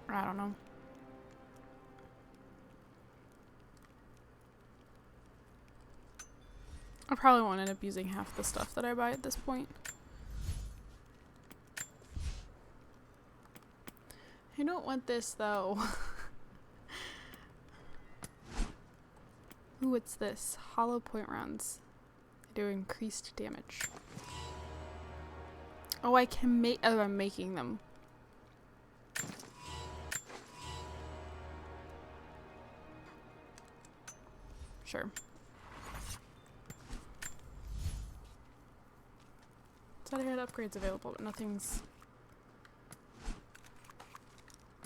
I don't know. I probably won't end up using half the stuff that I buy at this point. I don't want this though. Ooh, what's this? Hollow point rounds. They do increased damage. Oh, I can make. Oh, I'm making them. Sure. Said I had upgrades available, but nothing's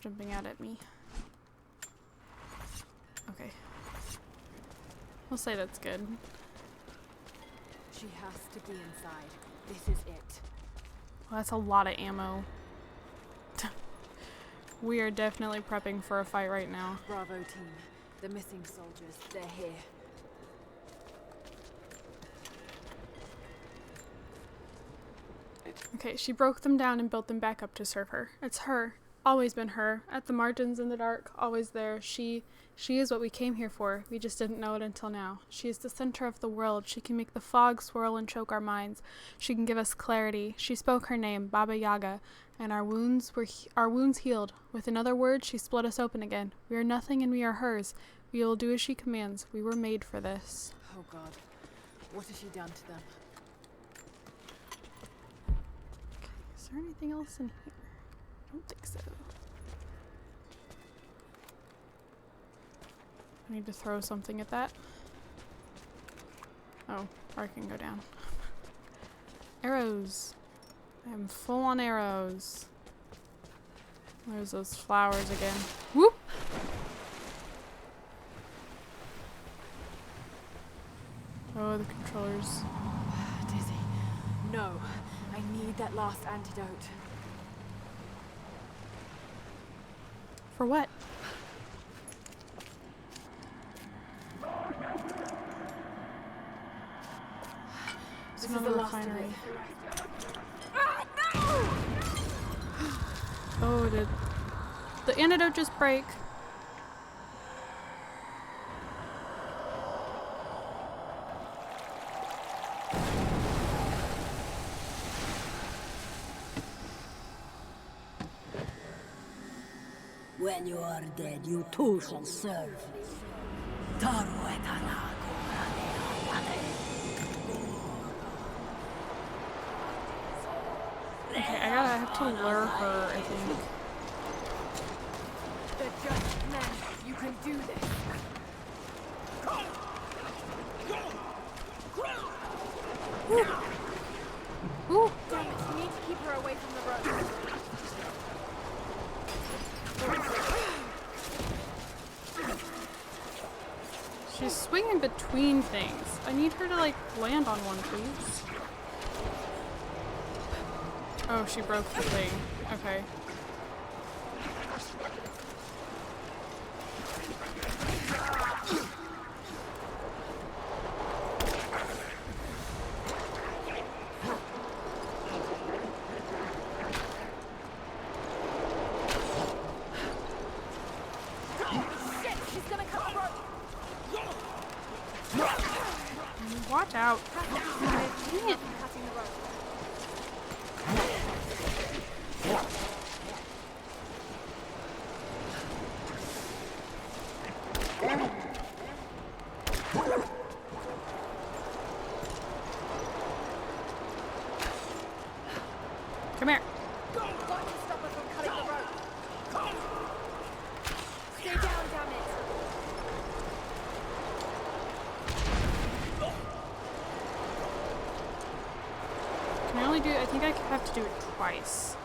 jumping out at me. Okay. We'll say that's good. She has to be inside. This is it. Well, that's a lot of ammo. We are definitely prepping for a fight right now. Bravo team. The missing soldiers. They're here. Okay, she broke them down and built them back up to serve her. It's her. Always been her. At the margins in the dark, always there. She is what we came here for. We just didn't know it until now. She is the center of the world. She can make the fog swirl and choke our minds. She can give us clarity. She spoke her name, Baba Yaga, and our wounds healed. With another word, she split us open again. We are nothing and we are hers. We will do as she commands. We were made for this. Oh God. What has she done to them? Is there anything else in here? I don't think so. I need to throw something at that. Oh, or I can go down. Arrows. I am full on arrows. There's those flowers again. Whoop! Oh, the controllers. Dizzy. No. I need that last antidote. For what? It's This is another the last of refinery. it. Ah, no! Oh, did the antidote just break? When you are dead, you too shall serve me. Okay, I have to lure her, I think. They're just men. You can do this. Ooh! Damn it. You need to keep her away from the road. She's swinging between things. I need her to, like, land on one, please. Oh, she broke the thing. Okay. Shit! She's gonna cut the rope. Watch out. Dang it. Cutting the rope. Come here. Got to stop her from cutting the rope. Stay down, damn it. Can I only do I think I have to do it twice.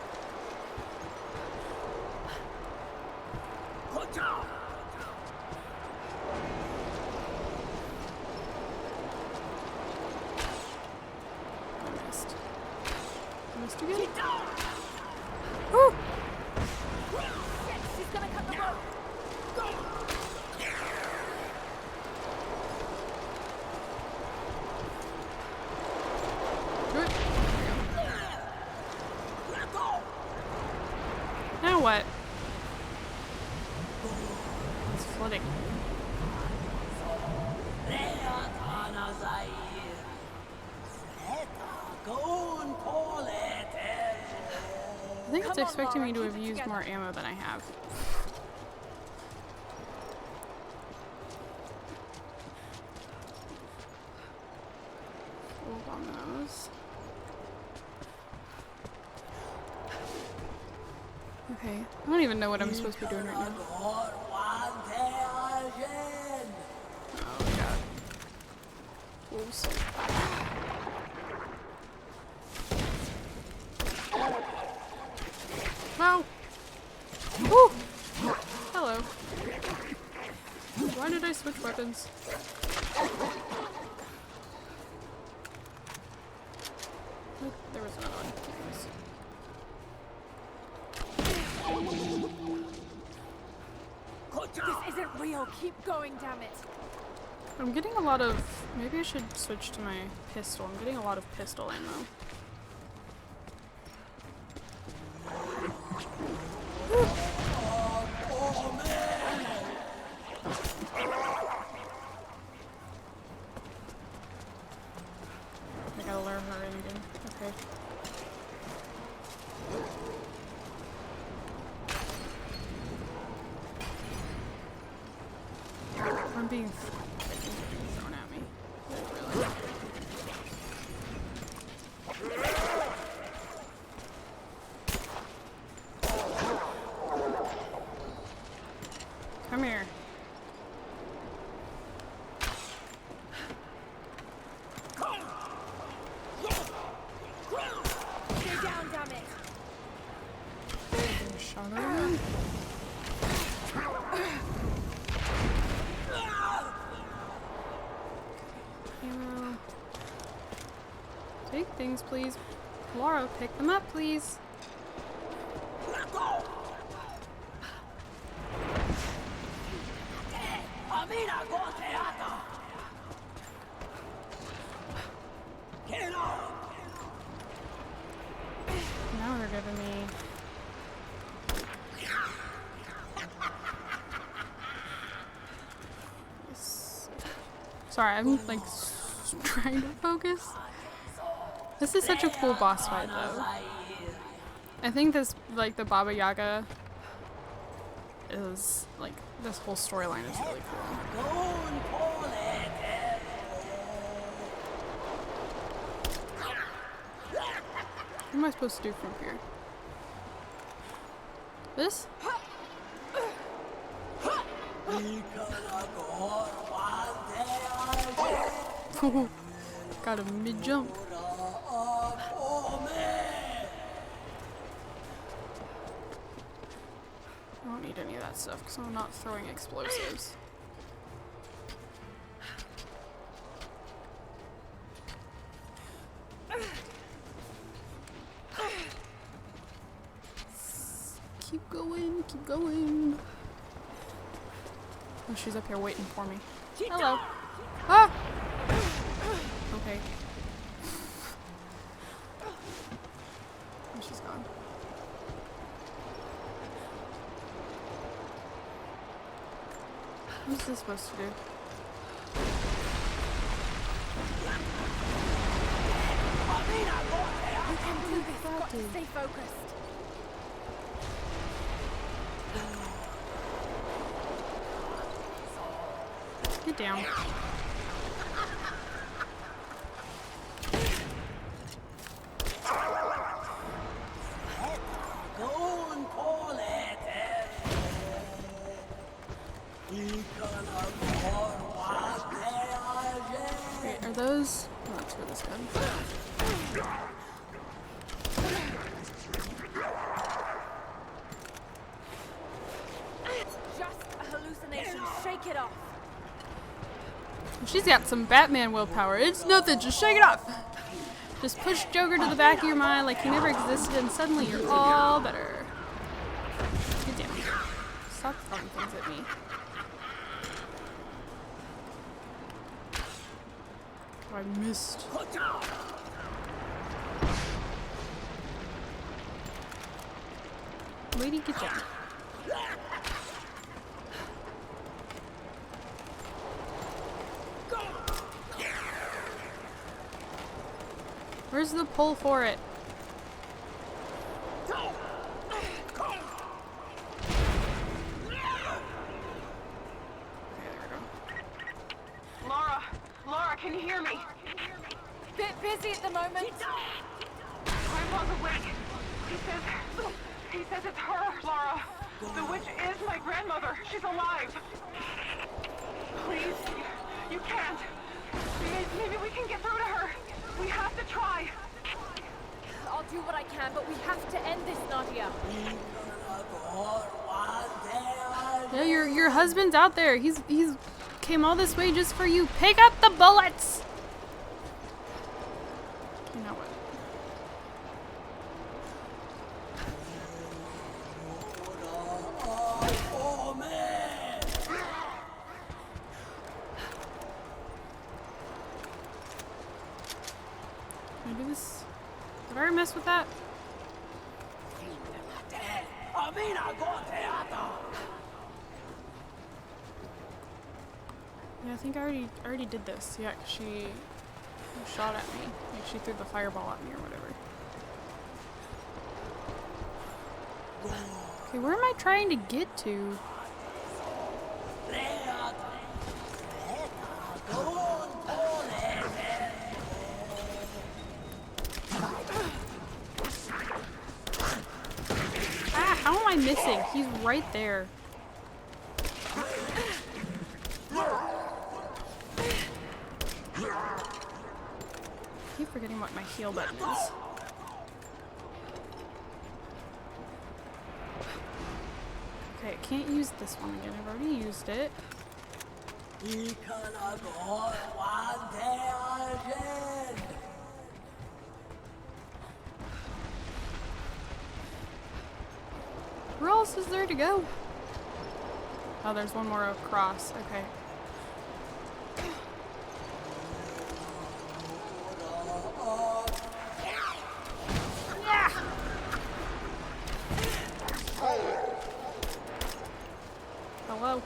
I missed. I missed again. Woo! Shit, she's gonna cut the rope. Do it. Now what? It's flooding. I think it's expecting me to have used more ammo than I have. Hold on those. Okay, I don't even know what I'm supposed to be doing right now. Oh god. Wolves. Wow! Woo! Hello. Why did I happens. Oh, there was another one. This isn't real. Keep going, damn it. I'm getting a lot of... Maybe I should switch to my pistol. I'm getting a lot of pistol ammo. I gotta learn her ending. Okay. I'm being thrown at me. Really. Come here. Stay down, damn it. Shot her again. Ammo. Take things, please. Laura, pick them up, please. Now they're giving me... Sorry, I'm like trying to focus. This is such a cool boss fight though. I think this, like the Baba Yaga is, like, this whole storyline is really cool. What am I supposed to do from here? This? Got a mid-jump. I don't need any of that stuff because I'm not throwing explosives. Keep going, keep going. Oh, she's up here waiting for me. Hello. Ah! Okay. Oh, she's gone. What's this supposed to do? You can do this. Got to stay focused. Get down. Wait, are those... Oh, that's for this gun. Just a hallucination. Shake it off. She's got some Batman willpower. It's nothing, just shake it off. Just push Joker to the back of your mind like he never existed and suddenly you're all better. Get down. Stop throwing things at me. Oh, I missed. Lady, get down. Where's the pull for it? Laura, can you hear me? Bit busy at the moment. Grandpa's awake. He says it's her, Laura. The witch is my grandmother. She's alive. Please, you can't. Maybe we can get through to her. We have to try. I'll do what I can, but we have to end this, Nadia. Yeah, your husband's out there. He's came all this way just for you. Pick up the bullets! You know what? Can I do this? Did I already mess with that? Yeah, I think I already did this. Yeah, 'cause she shot at me. Like she threw the fireball at me or whatever. Okay, where am I trying to get to? Ah, how am I missing? He's right there. I keep forgetting what my heal button is. Okay, I can't use this one again. I've already used it. Where else is there to go? Oh, there's one more across. Okay. Hello?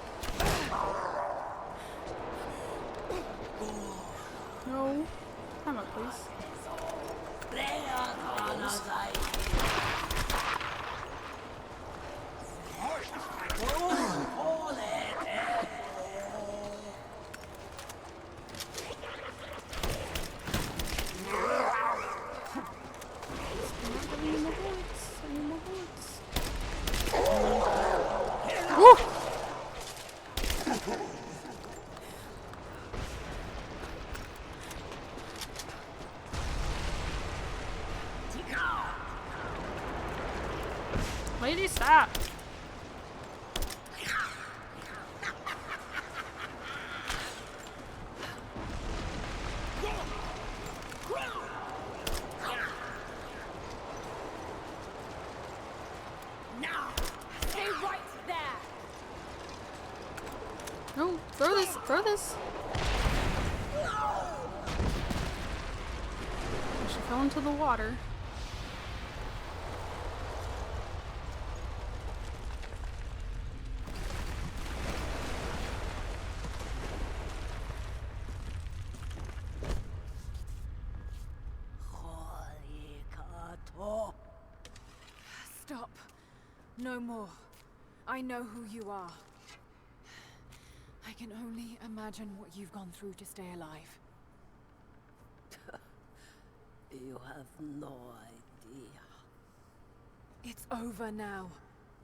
No. Come up, please. Lady, stop! Stay right there. No, throw this, throw this! She fell into the water. Stop. No more. I know who you are. I can only imagine what you've gone through to stay alive. You have no idea. It's over now.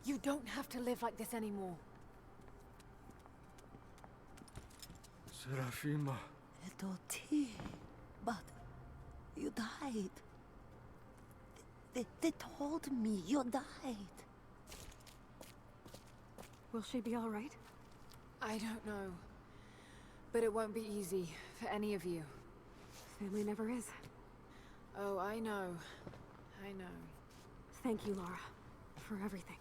You don't have to live like this anymore. Serafima. Edoti, but you died. They told me you died. Will she be all right? I don't know. But it won't be easy for any of you. Family never is. Oh, I know. I know. Thank you, Laura, for everything.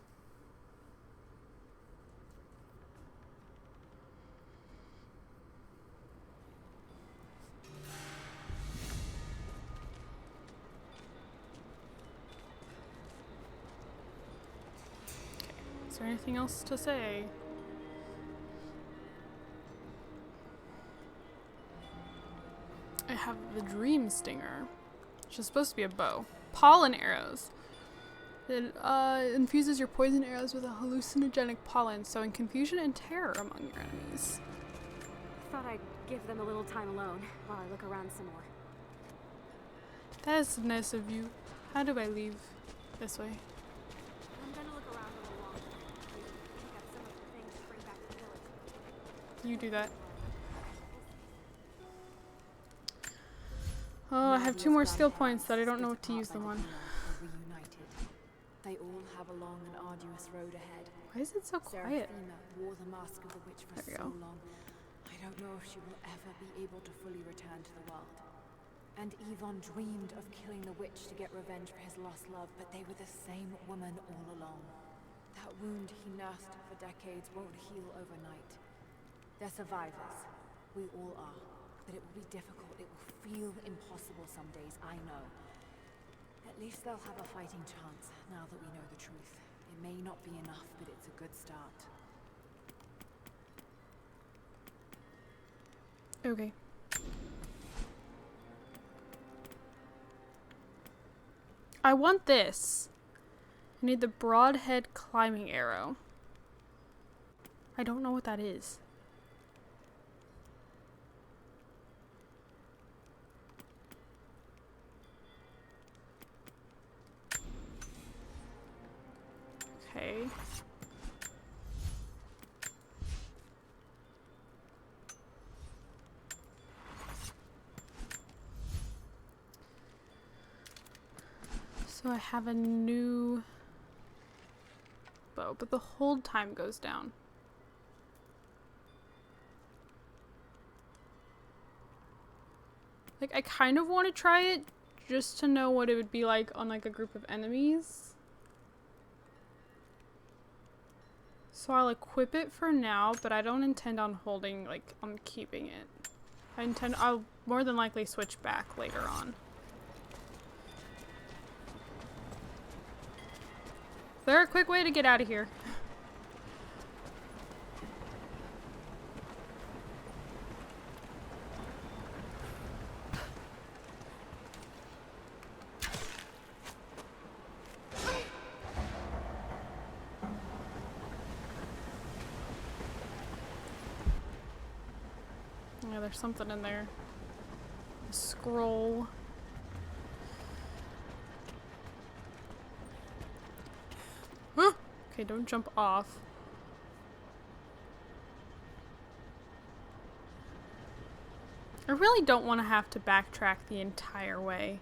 Is there anything else to say? I have the Dream Stinger, which is supposed to be a bow. Pollen arrows. It infuses your poison arrows with a hallucinogenic pollen, sowing confusion and terror among your enemies. I thought I'd give them a little time alone while I look around some more. That is nice of you. How do I leave? This way. I'm gonna look around a little longer. Pick up some of the things to bring back to the village. You do that. Oh, I have 2 more skill points that I don't know what to use them on. Reunited. They all have a long and arduous road ahead. Why is it so quiet? Seraphina wore the mask of the witch for There we so go. long. I don't know if she will ever be able to fully return to the world. And Yvonne dreamed of killing the witch to get revenge for his lost love, but they were the same woman all along. That wound he nursed for decades won't heal overnight. They're survivors. We all are. But it will be difficult. It will feel impossible some days, I know. At least they'll have a fighting chance, now that we know the truth. It may not be enough, but it's a good start. Okay. I want this. I need the broadhead climbing arrow. I don't know what that is. Okay. So I have a new bow, but the hold time goes down. Like, I kind of want to try it just to know what it would be like on like a group of enemies. So I'll equip it for now, but I don't intend on holding, like, on keeping it. I'll more than likely switch back later on. Is there a quick way to get out of here? Yeah, there's something in there. A scroll. Okay, don't jump off. I really don't want to have to backtrack the entire way.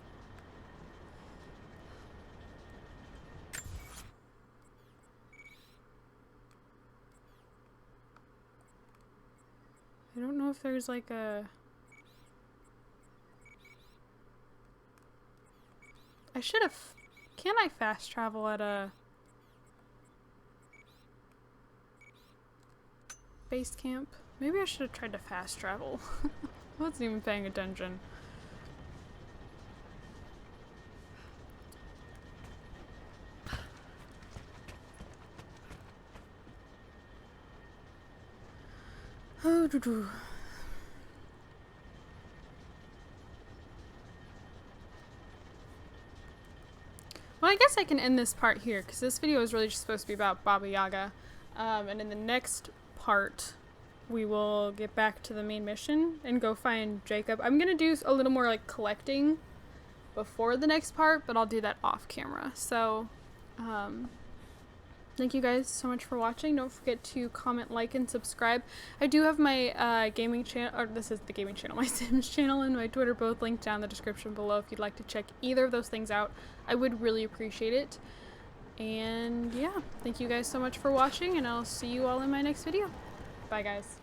I don't know if there's like a... I should have... Can I fast travel at a... base camp? Maybe I should have tried to fast travel. I wasn't even paying attention. Oh, doo-doo. Well, I guess I can end this part here, because this video is really just supposed to be about Baba Yaga. And in the next part, we will get back to the main mission and go find Jacob. I'm going to do a little more, like, collecting before the next part, but I'll do that off camera. So, thank you guys so much for watching. Don't forget to comment, like, and subscribe. I do have my gaming channel, or this is the gaming channel, my Sims channel and my Twitter both linked down in the description below if you'd like to check either of those things out. I would really appreciate it. And yeah, thank you guys so much for watching, and I'll see you all in my next video. Bye guys.